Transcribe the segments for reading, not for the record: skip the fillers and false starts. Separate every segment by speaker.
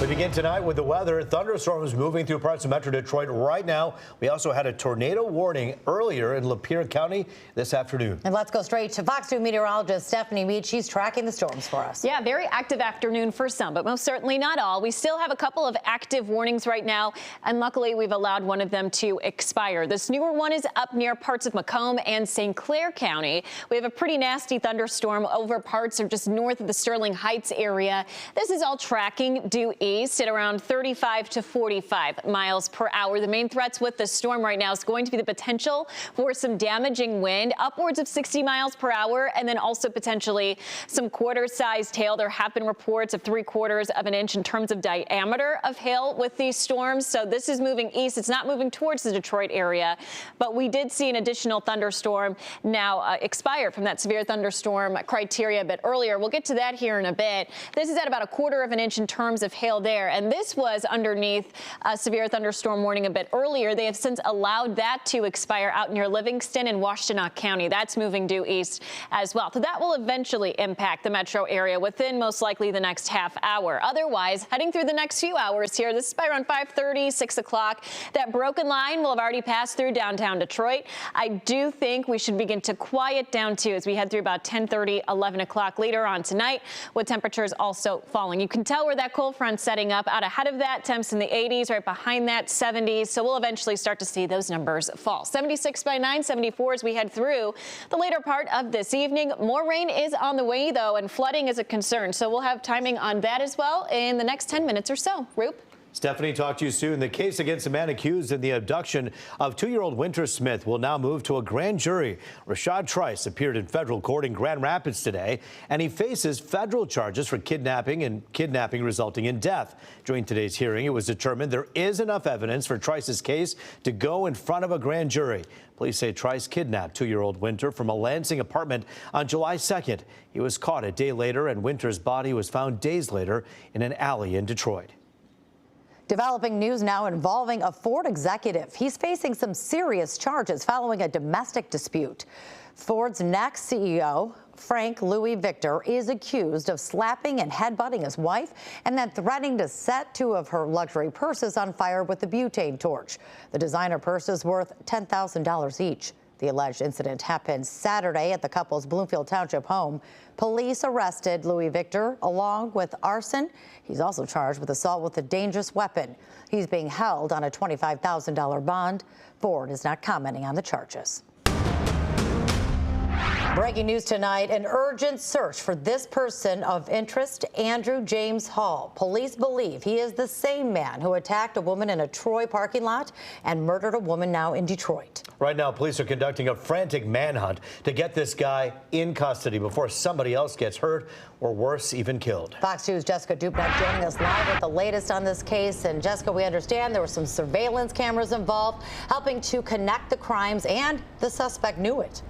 Speaker 1: We begin tonight with the weather. Thunderstorms moving through parts of Metro Detroit right now. We also had a tornado warning earlier in Lapeer County this afternoon.
Speaker 2: And let's go straight to Fox 2 meteorologist Stephanie Mead. She's tracking the storms for us.
Speaker 3: Yeah, very active afternoon for some, but most certainly not all. We still have a couple of active warnings right now, and luckily we've allowed one of them to expire. This newer one is up near parts of Macomb and St. Clair County. We have a pretty nasty thunderstorm over parts of just north of the Sterling Heights area. This is all tracking due east at around 35 to 45 miles per hour. The main threats with the storm right now is going to be the potential for some damaging wind, upwards of 60 miles per hour, and then also potentially some quarter-sized hail. There have been reports of 3/4 of an inch in terms of diameter of hail with these storms. So this is moving east. It's not moving towards the Detroit area, but we did see an additional thunderstorm now expire from that severe thunderstorm criteria a bit earlier. We'll get to that here in a bit. This is at about 1/4 of an inch in terms of hail there, and this was underneath a severe thunderstorm warning a bit earlier. They have since allowed that to expire out near Livingston and Washtenaw County. That's moving due east as well. So that will eventually impact the metro area within most likely the next half hour. Otherwise, heading through the next few hours here, this is by around 5:30, 6 o'clock. That broken line will have already passed through downtown Detroit. I do think we should begin to quiet down too as we head through about 10:30, 11 o'clock later on tonight, with temperatures also falling. You can tell where that cold front's setting up. Out ahead of that, temps in the 80s, right behind that 70s. So we'll eventually start to see those numbers fall. 76 by 9, 74 as we head through the later part of this evening. More rain is on the way, though, and flooding is a concern. So we'll have timing on that as well in the next 10 minutes or so. Roop?
Speaker 1: Stephanie, talk to you soon. The case against the man accused in the abduction of 2-year-old Winter Smith will now move to a grand jury. Rashad Trice appeared in federal court in Grand Rapids today, and he faces federal charges for kidnapping and kidnapping resulting in death. During today's hearing, it was determined there is enough evidence for Trice's case to go in front of a grand jury. Police say Trice kidnapped 2-year-old Winter from a Lansing apartment on July 2nd. He was caught a day later, and Winter's body was found days later in an alley in Detroit.
Speaker 2: Developing news now involving a Ford executive. He's facing some serious charges following a domestic dispute. Ford's next CEO, Frank Louis Victor, is accused of slapping and headbutting his wife and then threatening to set 2 of her luxury purses on fire with a butane torch. The designer purse is worth $10,000 each. The alleged incident happened Saturday at the couple's Bloomfield Township home. Police arrested Louis Victor along with arson. He's also charged with assault with a dangerous weapon. He's being held on a $25,000 bond. Ford is not commenting on the charges. Breaking news tonight, an urgent search for this person of interest, Andrew James Hall. Police believe he is the same man who attacked a woman in a Troy parking lot and murdered a woman now in Detroit.
Speaker 1: Right now, police are conducting a frantic manhunt to get this guy in custody before somebody else gets hurt or worse, even killed.
Speaker 2: Fox 2's Jessica Dupont joining us live with the latest on this case. And Jessica, we understand there were some surveillance cameras involved, helping to connect the crimes, and the suspect knew it.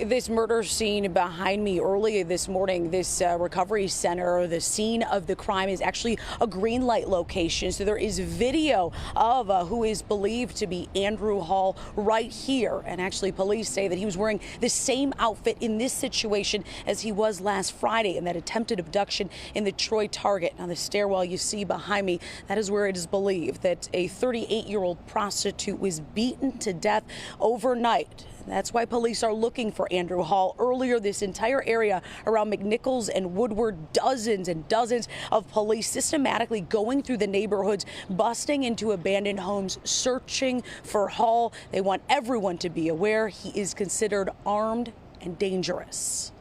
Speaker 4: This murder scene behind me earlier this morning, this recovery center, the scene of the crime is actually a green light location. So there is video of who is believed to be Andrew Hall right here. And actually police say that he was wearing the same outfit in this situation as he was last Friday in that attempted abduction in the Troy Target. Now the stairwell you see behind me, that is where it is believed that a 38-year-old prostitute was beaten to death overnight. That's why police are looking for Andrew Hall. Earlier, this entire area around McNichols and Woodward, dozens and dozens of police systematically going through the neighborhoods, busting into abandoned homes, searching for Hall. They want everyone to be aware he is considered armed and dangerous.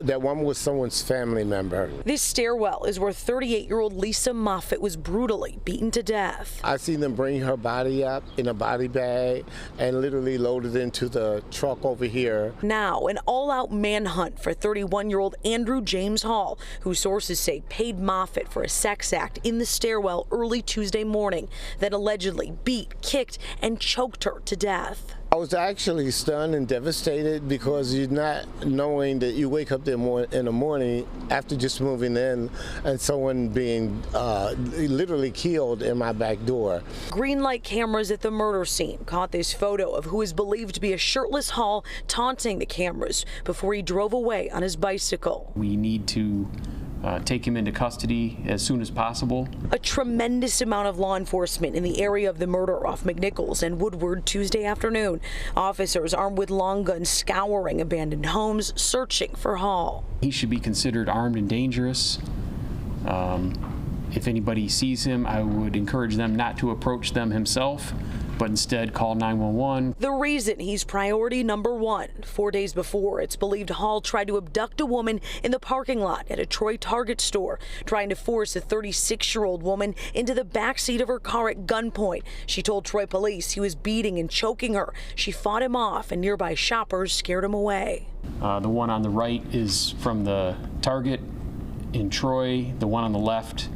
Speaker 5: That one was someone's family member.
Speaker 4: This stairwell is where 38-year-old Lisa Moffitt was brutally beaten to death.
Speaker 5: I seen them bring her body up in a body bag and literally load it into the truck over here.
Speaker 4: Now, an all-out manhunt for 31-year-old Andrew James Hall, who sources say paid Moffitt for a sex act in the stairwell early Tuesday morning that allegedly beat, kicked, and choked her to death.
Speaker 5: I was actually stunned and devastated because you're not knowing that you wake up there in the morning after just moving in and someone being literally killed in my back door.
Speaker 4: Green light cameras at the murder scene caught this photo of who is believed to be a shirtless Hall taunting the cameras before he drove away on his bicycle.
Speaker 6: We need to take him into custody as soon as possible.
Speaker 4: A tremendous amount of law enforcement in the area of the murder off McNichols and Woodward Tuesday afternoon. Officers armed with long guns scouring abandoned homes, searching for Hall.
Speaker 6: He should be considered armed and dangerous. If anybody sees him, I would encourage them not to approach them himself, but instead call 911.
Speaker 4: The reason he's priority number one: 4 days before, it's believed Hall tried to abduct a woman in the parking lot at a Troy Target store, trying to force a 36-year-old woman into the backseat of her car at gunpoint. She told Troy police he was beating and choking her. She fought him off, and nearby shoppers scared him away.
Speaker 6: The one on the right is from the Target in Troy. The one on the left,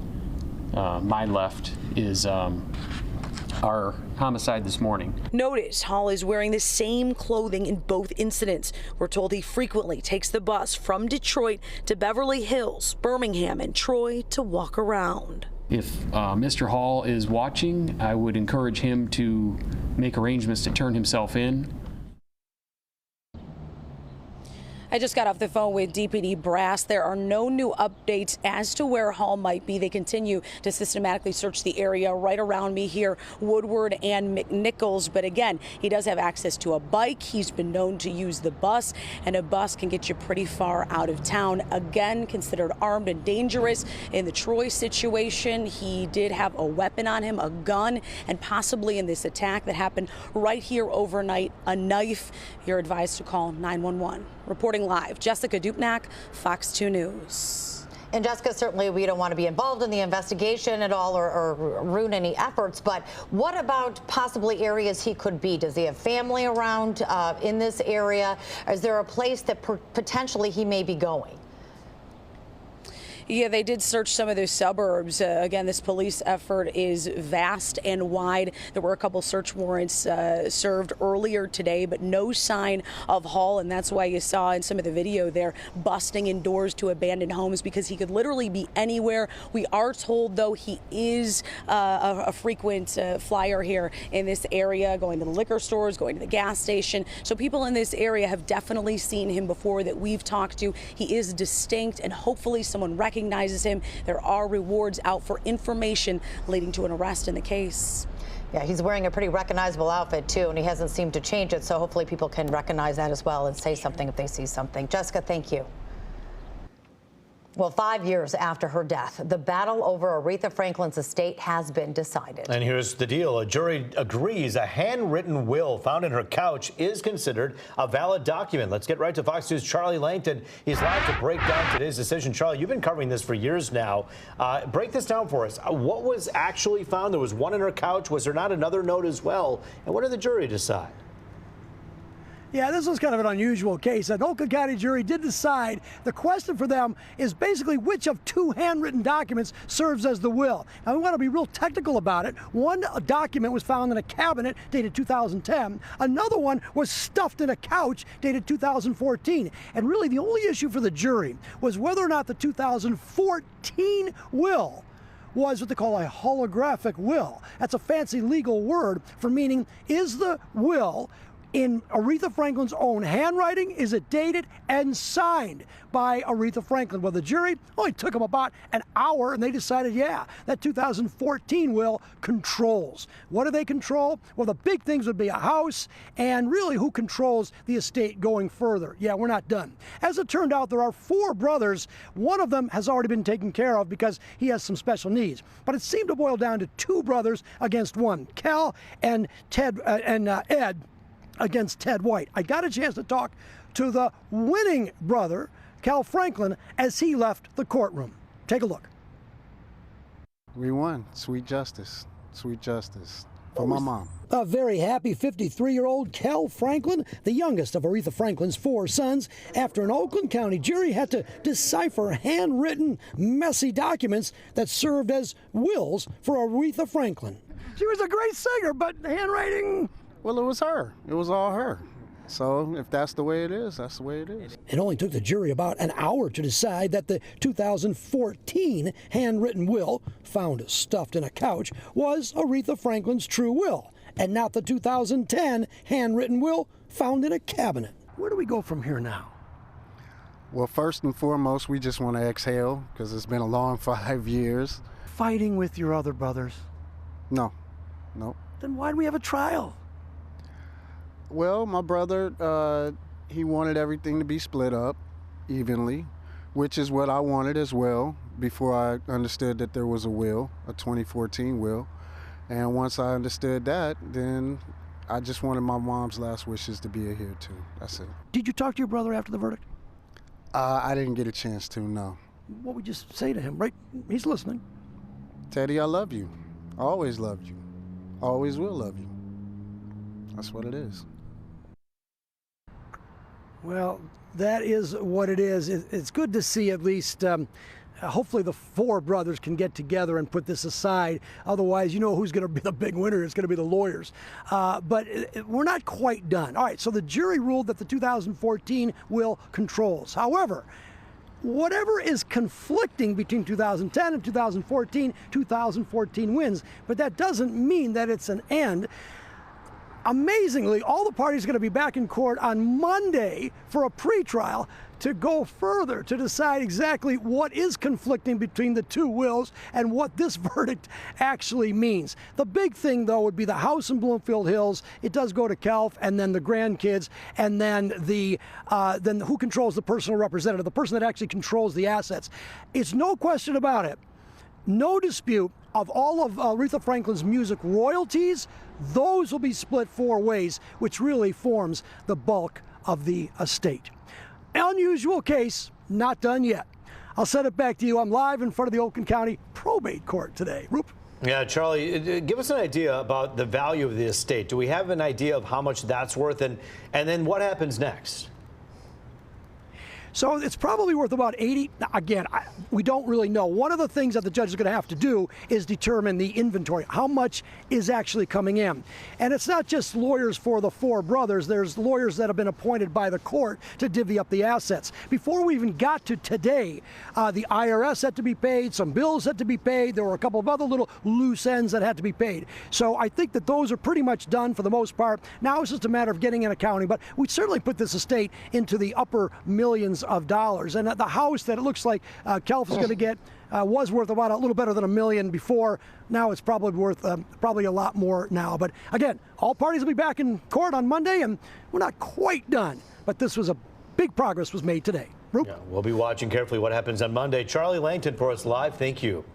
Speaker 6: my left, is our homicide this morning.
Speaker 4: Notice Hall is wearing the same clothing in both incidents. We're told he frequently takes the bus from Detroit to Beverly Hills, Birmingham, and Troy to walk around.
Speaker 6: If Mr. Hall is watching, I would encourage him to make arrangements to turn himself in.
Speaker 4: I just got off the phone with DPD brass. There are no new updates as to where Hall might be. They continue to systematically search the area right around me here, Woodward and McNichols. But again, he does have access to a bike. He's been known to use the bus, and a bus can get you pretty far out of town. Again, considered armed and dangerous. In the Troy situation, he did have a weapon on him, a gun, and possibly in this attack that happened right here overnight, a knife. You're advised to call 911. Reporting live, Jessica Dupnack, Fox 2 News.
Speaker 2: And Jessica, certainly we don't want to be involved in the investigation at all or ruin any efforts, but what about possibly areas he could be? Does he have family around in this area? Is there a place that potentially he may be going?
Speaker 4: Yeah, they did search some of those suburbs. Again, this police effort is vast and wide. There were a couple search warrants served earlier today, but no sign of Hall. And that's why you saw in some of the video there busting in doors to abandoned homes, because he could literally be anywhere. We are told, though, he is a frequent flyer here in this area, going to the liquor stores, going to the gas station. So people in this area have definitely seen him before that we've talked to. He is distinct, and hopefully someone recognizes him. There are rewards out for information leading to an arrest in the case.
Speaker 2: Yeah, he's wearing a pretty recognizable outfit, too, and he hasn't seemed to change it, so hopefully people can recognize that as well and say something if they see something. Jessica, thank you. Well, 5 years after her death, the battle over Aretha Franklin's estate has been decided. And here's the deal. A jury agrees a handwritten will found in her couch is considered a valid document. Let's get right to Fox News' Charlie Langton. He's live to break down today's decision. Charlie, you've been covering this for years now. Break this down for us. What was actually found? There was one in her couch. Was there not another note as well? And what did the jury decide?
Speaker 7: Yeah, this was kind of an unusual case. An Oakland County jury did decide. The question for them is basically which of two handwritten documents serves as the will. Now, we want to be real technical about it. One document was found in a cabinet dated 2010. Another one was stuffed in a couch dated 2014. And really, the only issue for the jury was whether or not the 2014 will was what they call a holographic will. That's a fancy legal word for meaning, is the will in Aretha Franklin's own handwriting? Is it dated and signed by Aretha Franklin? Well, the jury only took them about an hour, and they decided, yeah, that 2014 will controls. What do they control? Well, the big things would be a house, and really who controls the estate going further. Yeah, we're not done. As it turned out, there are 4 brothers. One of them has already been taken care of because he has some special needs. But it seemed to boil down to 2 brothers against 1, Cal and Ted Ed against Ted White. I got a chance to talk to the winning brother, Cal Franklin, as he left the courtroom. Take a look.
Speaker 8: We won. Sweet justice. Sweet justice for my mom.
Speaker 7: A very happy 53-year-old Cal Franklin, the youngest of Aretha Franklin's 4 sons, after an Oakland County jury had to decipher handwritten, messy documents that served as wills for Aretha Franklin. She was a great singer, but handwriting...
Speaker 8: Well, it was her. It was all her. So if that's the way it is, that's the way it is.
Speaker 7: It only took the jury about an hour to decide that the 2014 handwritten will, found stuffed in a couch, was Aretha Franklin's true will, and not the 2010 handwritten will found in a cabinet. Where do we go from here now?
Speaker 8: Well, first and foremost, we just want to exhale because it's been a long 5 years.
Speaker 7: Fighting with your other brothers.
Speaker 8: No.
Speaker 7: Then why do we have a trial?
Speaker 8: Well, my brother, he wanted everything to be split up evenly, which is what I wanted as well before I understood that there was a will, a 2014 will. And once I understood that, then I just wanted my mom's last wishes to be here too. That's it.
Speaker 7: Did you talk to your brother after the verdict?
Speaker 8: I didn't get a chance to, no.
Speaker 7: What would you say to him, right? He's listening.
Speaker 8: Teddy, I love you. I always loved you. Always will love you. That's what it is.
Speaker 7: Well, that is what it is. It's good to see at least, hopefully the four brothers can get together and put this aside. Otherwise, you know who's going to be the big winner. It's going to be the lawyers. But we're not quite done. All right, so the jury ruled that the 2014 will controls. However, whatever is conflicting between 2010 and 2014, 2014 wins. But that doesn't mean that it's an end. Amazingly, all the parties are going to be back in court on Monday for a pretrial to go further to decide exactly what is conflicting between the two wills and what this verdict actually means. The big thing, though, would be the house in Bloomfield Hills. It does go to Kelf, and then the grandkids, and then then who controls the personal representative, the person that actually controls the assets. It's no question about it. No dispute of all of Aretha Franklin's music royalties. Those will be split four ways, which really forms the bulk of the estate. Unusual case, not done yet. I'll send it back to you. I'm live in front of the Oakland County Probate Court today. Roop.
Speaker 1: Yeah, Charlie, give us an idea about the value of the estate. Do we have an idea of how much that's worth, and then what happens next?
Speaker 7: So it's probably worth about 80. Again, we don't really know. One of the things that the judge is going to have to do is determine the inventory. How much is actually coming in? And it's not just lawyers for the four brothers. There's lawyers that have been appointed by the court to divvy up the assets. Before we even got to today, the IRS had to be paid, some bills had to be paid. There were a couple of other little loose ends that had to be paid. So I think that those are pretty much done for the most part. Now it's just a matter of getting an accounting. But we certainly put this estate into the upper millions of dollars. And the house that it looks like Kelf is going to get was worth about a little better than $1 million before. Now it's probably worth probably a lot more now. But again, all parties will be back in court on Monday, and we're not quite done. But this was big progress was made today.
Speaker 1: Yeah, we'll be watching carefully what happens on Monday. Charlie Langton for us live. Thank you.